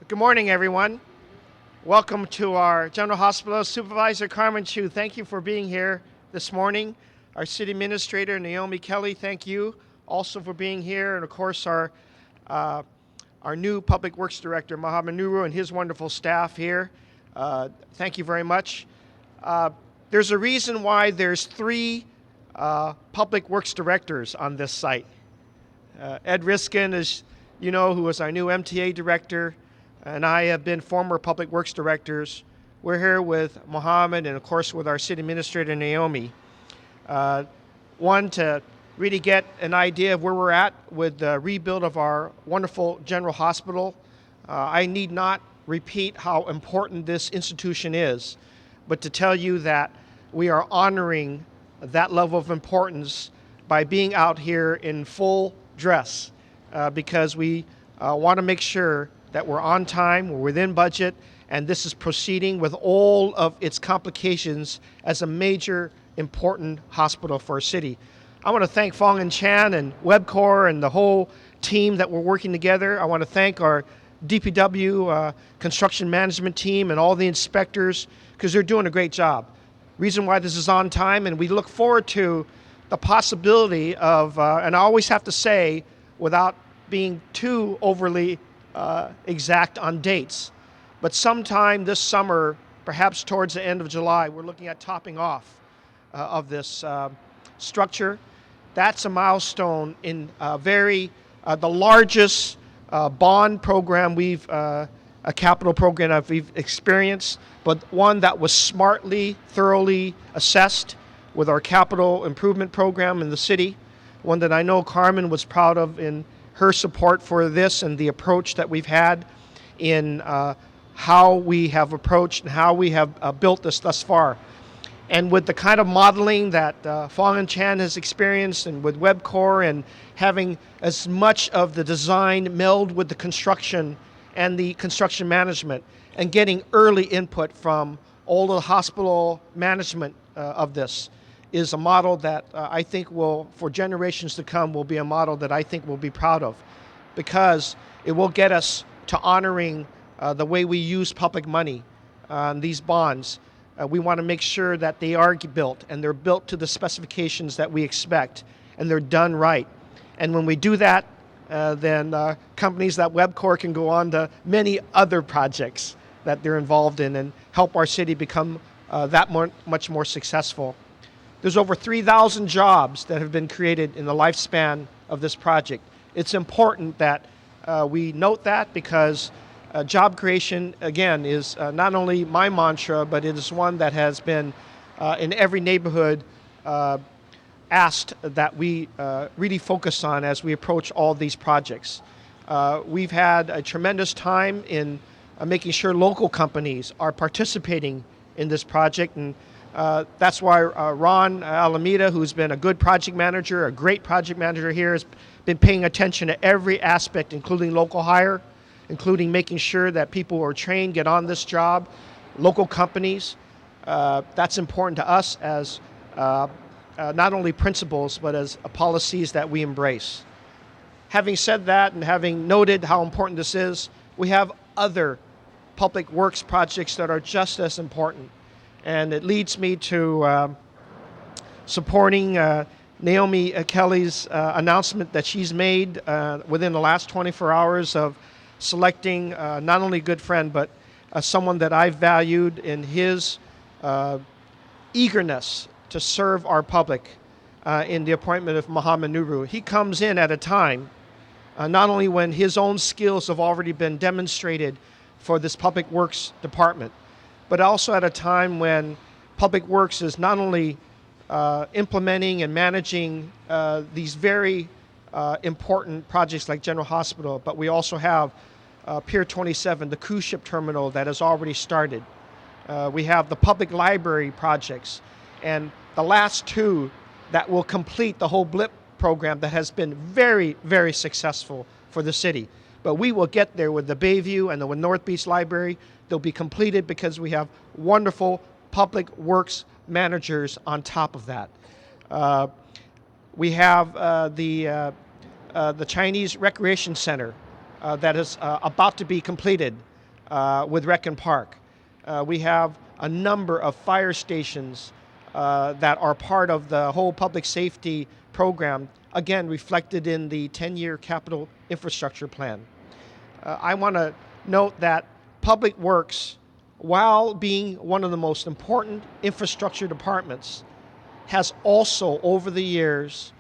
Good morning, everyone. Welcome to our General Hospital. Supervisor Carmen Chu, thank you for being here this morning. Our City Administrator Naomi Kelly, thank you also for being here. And of course, our new Public Works Director, Mohammed Nuru, and his wonderful staff here. Thank you very much. There's a reason why there's three Public Works Directors on this site. Ed Riskin, as you know, who is our new MTA Director, and I have been former Public Works Directors. We're here with Mohammed and, of course, with our City Administrator, Naomi. One, to really get an idea of where we're at with the rebuild of our wonderful General Hospital. I need not repeat how important this institution is, but to tell you that we are honoring that level of importance by being out here in full dress because we want to make sure that we're on time, we're within budget, and this is proceeding with all of its complications as a major important hospital for our city. I want to thank Fong and Chan and WebCorps and the whole team that we're working together. I want to thank our DPW construction management team and all the inspectors because they're doing a great job. Reason why this is on time, and we look forward to the possibility of, and I always have to say, without being too overly exact on dates, but sometime this summer, perhaps towards the end of July, we're looking at topping off of this structure. That's a milestone in the largest bond program a capital program that we've experienced, but one that was smartly, thoroughly assessed with our capital improvement program in the city, one that I know Carmen was proud of in her support for this and the approach that we've had in how we have approached and how we have built this thus far. And with the kind of modeling that Fong and Chan has experienced and with WebCorps and having as much of the design meld with the construction and the construction management and getting early input from all the hospital management of this is a model that I think will, for generations to come, will be a model that I think we'll be proud of because it will get us to honoring the way we use public money on these bonds. We want to make sure that they are built and they're built to the specifications that we expect and they're done right. And when we do that, then companies that WebCorps can go on to many other projects that they're involved in and help our city become much more successful. There's over 3,000 jobs that have been created in the lifespan of this project. It's important that we note that because job creation, again, is not only my mantra, but it is one that has been in every neighborhood asked that we really focus on as we approach all these projects. We've had a tremendous time in making sure local companies are participating in this project, and that's why Ron Alameda, who's been a good project manager, a great project manager here, has been paying attention to every aspect, including local hire, including making sure that people who are trained get on this job, local companies. That's important to us as not only principles, but as policies that we embrace. Having said that and having noted how important this is, we have other public works projects that are just as important. And it leads me to supporting Naomi Kelly's announcement that she's made within the last 24 hours of selecting not only a good friend, but someone that I've valued in his eagerness to serve our public in the appointment of Mohammed Nuru. He comes in at a time, not only when his own skills have already been demonstrated for this Public Works Department, but also at a time when Public Works is not only implementing and managing these very important projects like General Hospital, but we also have Pier 27, the cruise ship terminal that has already started. We have the public library projects, and the last two that will complete the whole BLIP program that has been very, very successful for the city. But we will get there with the Bayview and the North Beach Library. They'll be completed because we have wonderful public works managers on top of that. We have the Chinese Recreation Center that is about to be completed. with Rec and Park. We have a number of fire stations that are part of the whole public safety program, again reflected in the 10-year capital infrastructure plan. I want to note that Public Works, while being one of the most important infrastructure departments, has also over the years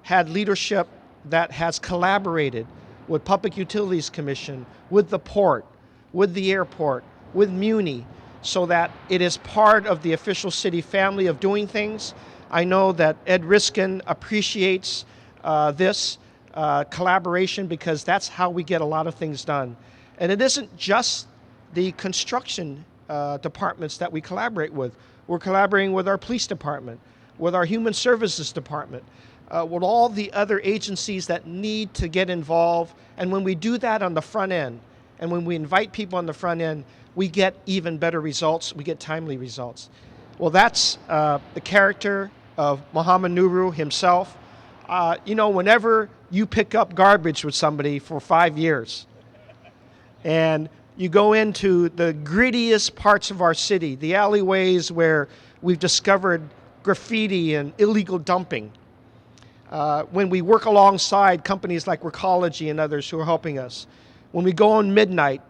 had leadership that has collaborated with Public Utilities Commission, with the port, with the airport, with Muni, so that it is part of the official city family of doing things. I know that Ed Riskin appreciates this collaboration because that's how we get a lot of things done. And it isn't just the construction departments that we collaborate with. We're collaborating with our police department, with our human services department, with all the other agencies that need to get involved. And when we do that on the front end, and when we invite people on the front end, we get even better results, we get timely results. Well, that's the character of Mohammed Nuru himself. You know, whenever you pick up garbage with somebody for 5 years, and you go into the grittiest parts of our city, the alleyways where we've discovered graffiti and illegal dumping, when we work alongside companies like Recology and others who are helping us, when we go on midnight,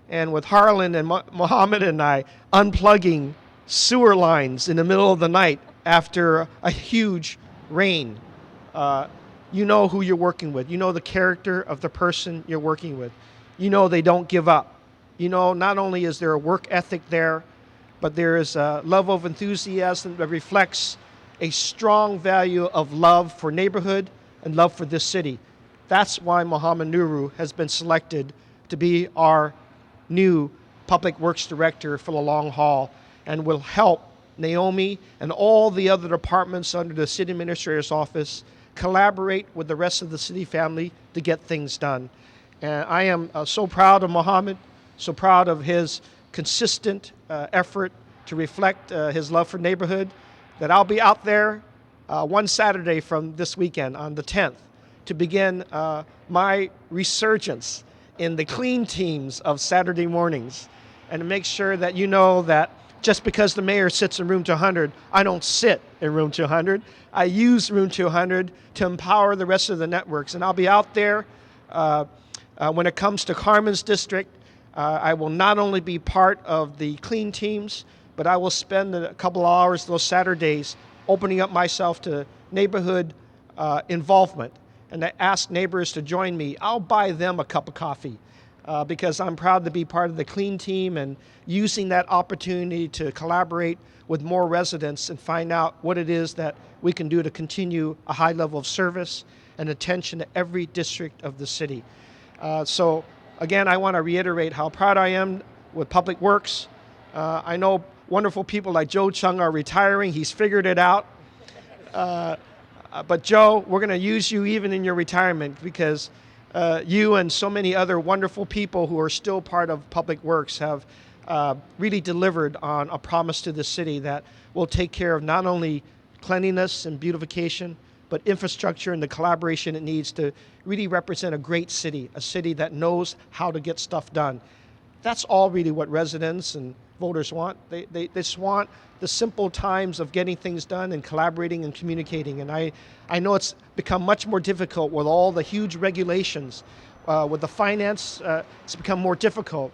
and with Harlan and Mohammed and I unplugging sewer lines in the middle of the night after a huge rain, you know who you're working with. You know the character of the person you're working with. You know they don't give up. You know not only is there a work ethic there, but there is a level of enthusiasm that reflects a strong value of love for neighborhood and love for this city. That's why Mohammed Nuru has been selected to be our new Public Works Director for the long haul, and will help Naomi and all the other departments under the City Administrator's Office collaborate with the rest of the city family to get things done. And I am so proud of Mohammed, so proud of his consistent effort to reflect his love for neighborhood, that I'll be out there one Saturday from this weekend on the 10th to begin my resurgence in the clean teams of Saturday mornings, and to make sure that you know that just because the mayor sits in room 200, I don't sit in room 200. I use room 200 to empower the rest of the networks, and I'll be out there when it comes to Carmen's district. I will not only be part of the clean teams, but I will spend a couple of hours those Saturdays opening up myself to neighborhood involvement, and to ask neighbors to join me. I'll buy them a cup of coffee because I'm proud to be part of the clean team, and using that opportunity to collaborate with more residents and find out what it is that we can do to continue a high level of service and attention to every district of the city. So again, I want to reiterate how proud I am with Public Works. I know wonderful people like Joe Chung are retiring. He's figured it out. But Joe, we're going to use you even in your retirement, because you and so many other wonderful people who are still part of Public Works have really delivered on a promise to the city that will take care of not only cleanliness and beautification, but infrastructure and the collaboration it needs to really represent a great city, a city that knows how to get stuff done. That's all really what residents and voters want. They just want the simple times of getting things done and collaborating and communicating. And I know it's become much more difficult with all the huge regulations. With the finance, it's become more difficult.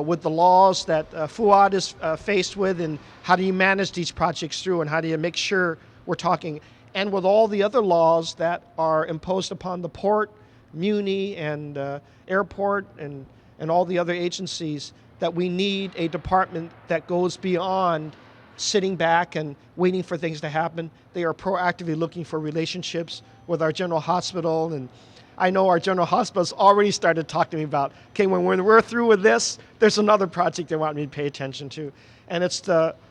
With the laws that Fuad is faced with, and how do you manage these projects through, and how do you make sure we're talking, and with all the other laws that are imposed upon the port, Muni, and airport, and all the other agencies, that we need a department that goes beyond sitting back and waiting for things to happen. They are proactively looking for relationships with our general hospital, and I know our general hospital's already started talking to me about, okay, when we're through with this, there's another project they want me to pay attention to. And it's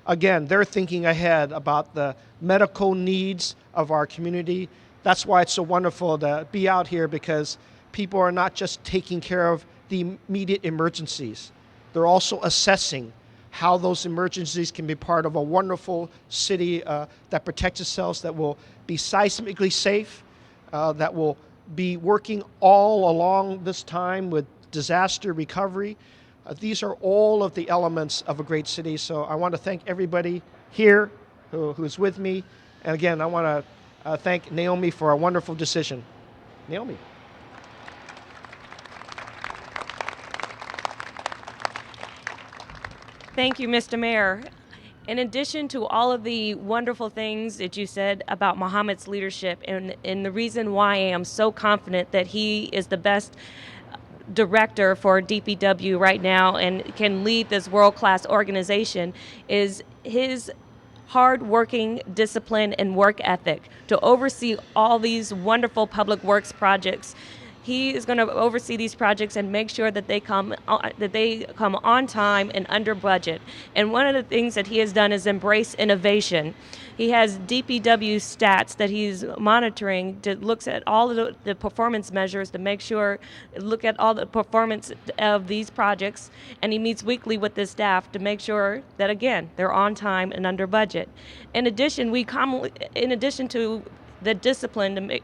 again, they're thinking ahead about the medical needs of our community. That's why it's so wonderful to be out here, because people are not just taking care of the immediate emergencies. They're also assessing how those emergencies can be part of a wonderful city that protects itself, that will be seismically safe, that will be working all along this time with disaster recovery, These are all of the elements of a great city. So I want to thank everybody here who's with me. And again, I want to thank Naomi for a wonderful decision. Naomi. Thank you, Mr. Mayor. In addition to all of the wonderful things that you said about Mohammed's leadership and the reason why I am so confident that he is the best director for DPW right now and can lead this world-class organization is his hard-working discipline and work ethic to oversee all these wonderful public works projects. He is going to oversee these projects and make sure that they come on time and under budget. And one of the things that he has done is embrace innovation. He has DPW stats that he's monitoring to looks at all of the performance measures to make sure, look at all the performance of these projects, and he meets weekly with the staff to make sure that, again, they're on time and under budget. In addition, in addition to the discipline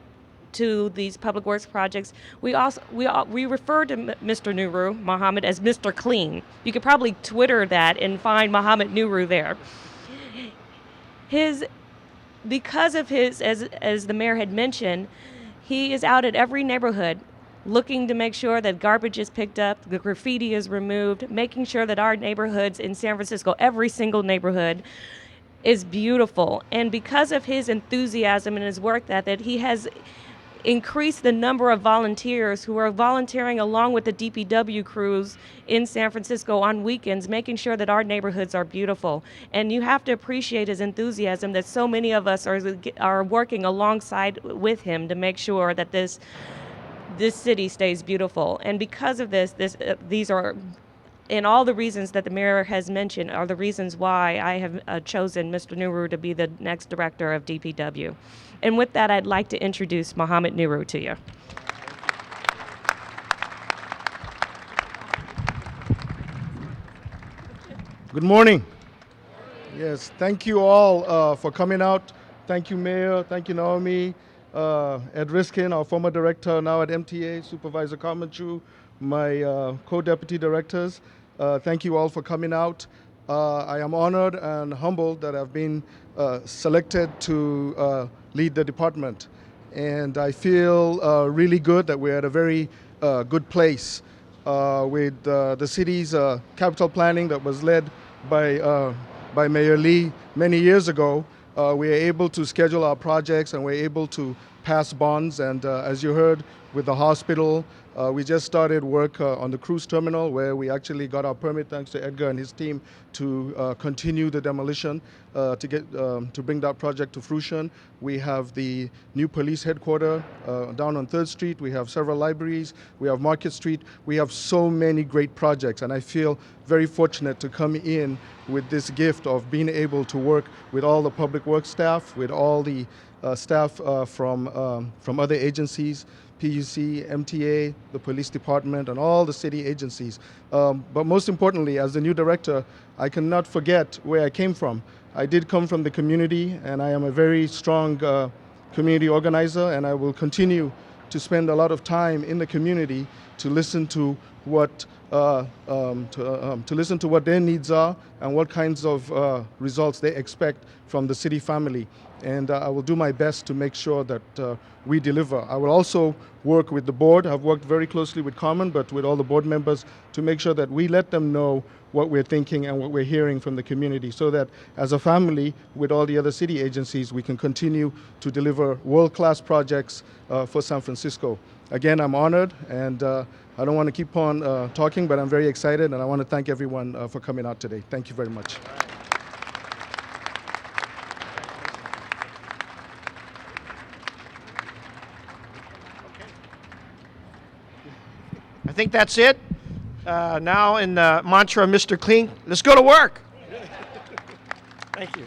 to these public works projects, we refer to Mr. Nuru, Mohammed, as Mr. Clean. You could probably Twitter that and find Mohammed Nuru there. Because of his, as the mayor had mentioned, he is out at every neighborhood looking to make sure that garbage is picked up, the graffiti is removed, making sure that our neighborhoods in San Francisco, every single neighborhood, is beautiful. And because of his enthusiasm and his work ethic, he has increase the number of volunteers who are volunteering along with the DPW crews in San Francisco on weekends, making sure that our neighborhoods are beautiful. And you have to appreciate his enthusiasm that so many of us are working alongside with him to make sure that this city stays beautiful. And because of these are, and all the reasons that the mayor has mentioned are the reasons why I have chosen Mr. Nuru to be the next director of DPW. And with that, I'd like to introduce Mohammed Nuru to you. Good morning. Yes, thank you all for coming out. Thank you, Mayor. Thank you, Naomi. Ed Riskin, our former director, now at MTA, Supervisor Carmenchu, my co-deputy directors. Thank you all for coming out. I am honored and humbled that I've been selected to lead the department. And I feel really good that we're at a very good place with the city's capital planning that was led by Mayor Lee many years ago. We are able to schedule our projects and we're able to pass bonds. And as you heard with the hospital, we just started work on the cruise terminal where we actually got our permit thanks to Edgar and his team to continue the demolition to bring that project to fruition. We have the new police headquarters down on 3rd Street. We have several libraries. We have Market Street. We have so many great projects, and I feel very fortunate to come in with this gift of being able to work with all the public works staff, with all the staff from other agencies, PUC, MTA, the police department, and all the city agencies. But most importantly, as the new director, I cannot forget where I came from. I did come from the community, and I am a very strong community organizer, and I will continue to spend a lot of time in the community to listen to what their needs are and what kinds of results they expect from the city family. And I will do my best to make sure that we deliver. I will also work with the board. I've worked very closely with Carmen, but with all the board members to make sure that we let them know what we're thinking and what we're hearing from the community so that as a family with all the other city agencies, we can continue to deliver world-class projects for San Francisco. Again, I'm honored, and I don't want to keep on talking, but I'm very excited, and I want to thank everyone for coming out today. Thank you very much. I think that's it. Now in the mantra of Mr. Clean, let's go to work. Thank you.